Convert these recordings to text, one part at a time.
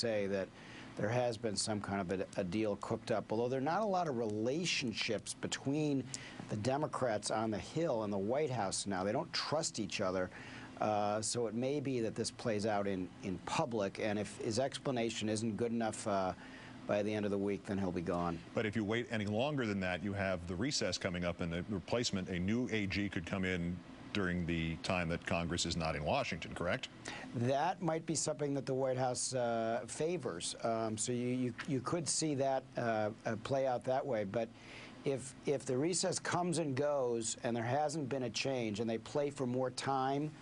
say that there has been some kind of a deal cooked up, although there are not a lot of relationships between the Democrats on the Hill and the White House now. They don't trust each other. So it may be that this plays out in public, and if his explanation isn't good enough by the end of the week, then he'll be gone. But if you wait any longer than that, you have the recess coming up, and the replacement, a new AG, could come in during the time that Congress is not in Washington, correct? That might be something that the White House favors. So you could see that play out that way. But if the recess comes and goes and there hasn't been a change and they play for more time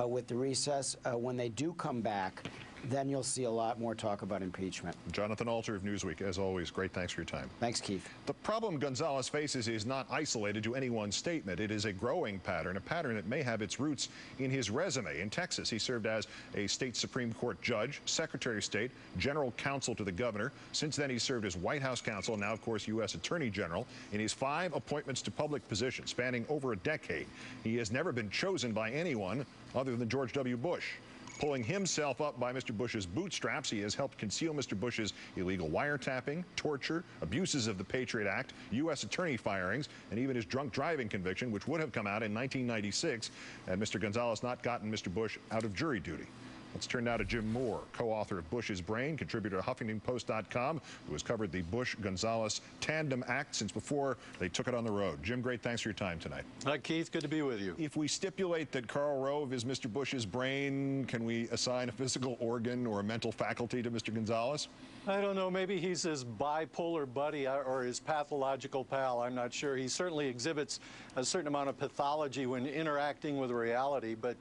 with the recess, when they do come back, then you'll see a lot more talk about impeachment. Jonathan Alter of Newsweek, as always, great thanks for your time. Thanks, Keith. The problem Gonzales faces is not isolated to any one statement. It is a growing pattern, a pattern that may have its roots in his resume. In Texas, he served as a state Supreme Court judge, Secretary of State, general counsel to the governor. Since then, he served as White House counsel, and now, of course, U.S. Attorney General. In his 5 appointments to public positions spanning over a decade, he has never been chosen by anyone other than George W. Bush. Pulling himself up by Mr. Bush's bootstraps, he has helped conceal Mr. Bush's illegal wiretapping, torture, abuses of the Patriot Act, U.S. attorney firings, and even his drunk driving conviction, which would have come out in 1996 had Mr. Gonzales not gotten Mr. Bush out of jury duty. Let's turn now to Jim Moore, co-author of Bush's Brain, contributor to HuffingtonPost.com, who has covered the Bush-Gonzales tandem act since before they took it on the road. Jim, great thanks for your time tonight. Hi, Keith. Good to be with you. If we stipulate that Karl Rove is Mr. Bush's brain, can we assign a physical organ or a mental faculty to Mr. Gonzales? I don't know. Maybe he's his bipolar buddy or his pathological pal. I'm not sure. He certainly exhibits a certain amount of pathology when interacting with reality. But,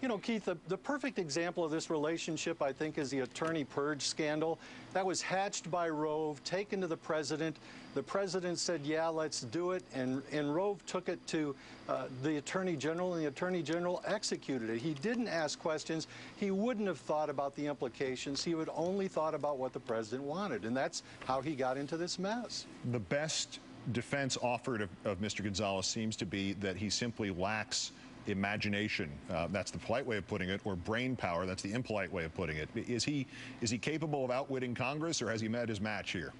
you know, Keith, the perfect example of this relationship, I think, is the attorney purge scandal. That was hatched by Rove, taken to the president. The president said, yeah, let's do it. And Rove took it to the attorney general, and the attorney general executed it. He didn't ask questions. He wouldn't have thought about the implications. He would only thought about what the president wanted. And that's how he got into this mess. The best defense offered of Mr. Gonzales seems to be that he simply lacks imagination, that's the polite way of putting it, or brain power, that's the impolite way of putting it. Is he capable of outwitting Congress, or has he met his match here?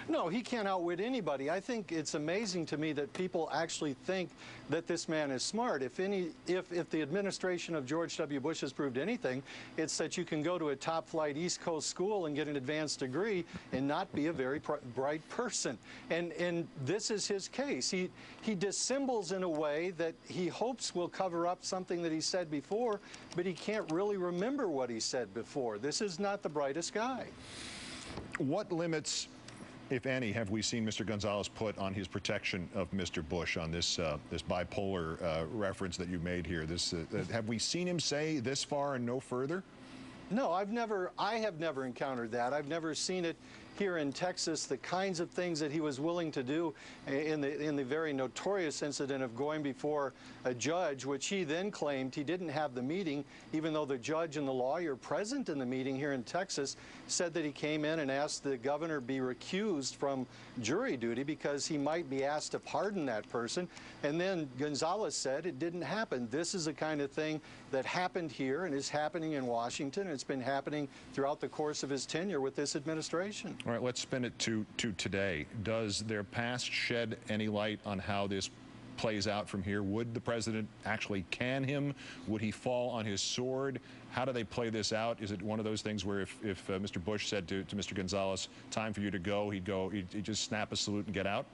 No, he can't outwit anybody. I think it's amazing to me that people actually think that this man is smart. If the administration of George W. Bush has proved anything, it's that you can go to a top-flight East Coast school and get an advanced degree and not be a very bright person. And this is his case. He dissembles in a way that he hopes will cover up something that he said before, but he can't really remember what he said before. This is not the brightest guy. What limits, if any, have we seen Mr. Gonzales put on his protection of Mr. Bush on this this bipolar reference that you made here? Have we seen him say this far and no further? No, I have never encountered that. I've never seen it here in Texas, the kinds of things that he was willing to do in the very notorious incident of going before a judge, which he then claimed he didn't have the meeting, even though the judge and the lawyer present in the meeting here in Texas said that he came in and asked the governor be recused from jury duty because he might be asked to pardon that person. And then Gonzales said it didn't happen. This is the kind of thing that happened here and is happening in Washington, and it's been happening throughout the course of his tenure with this administration. All right, let's spin it to today. Does their past shed any light on how this plays out from here? Would the president actually can him? Would he fall on his sword? How do they play this out? Is it one of those things where if Mr. Bush said to Mr. Gonzales, time for you to go, he'd just snap a salute and get out?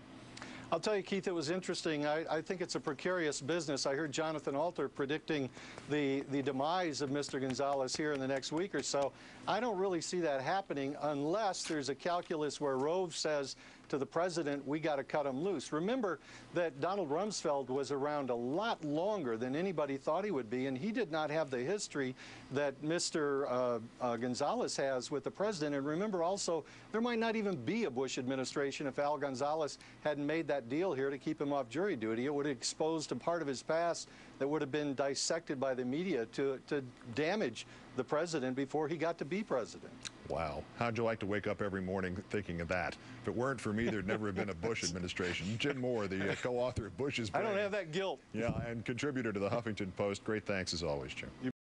I'll tell you, Keith, it was interesting. I think it's a precarious business. I heard Jonathan Alter predicting the demise of Mr. Gonzales here in the next week or so. I don't really see that happening unless there's a calculus where Rove says to the president, we got to cut him loose. Remember that Donald Rumsfeld was around a lot longer than anybody thought he would be, and he did not have the history that Mr. Gonzales has with the president. And remember also, there might not even be a Bush administration if Al Gonzales hadn't made that deal here to keep him off jury duty. It would have exposed a part of his past that would have been dissected by the media to damage the president before he got to be president. Wow. How'd you like to wake up every morning thinking of that? If it weren't for me, there'd never have been a Bush administration. Jim Moore, the co-author of Bush's Brain. I don't have that guilt. Yeah, and contributor to the Huffington Post. Great thanks as always, Jim.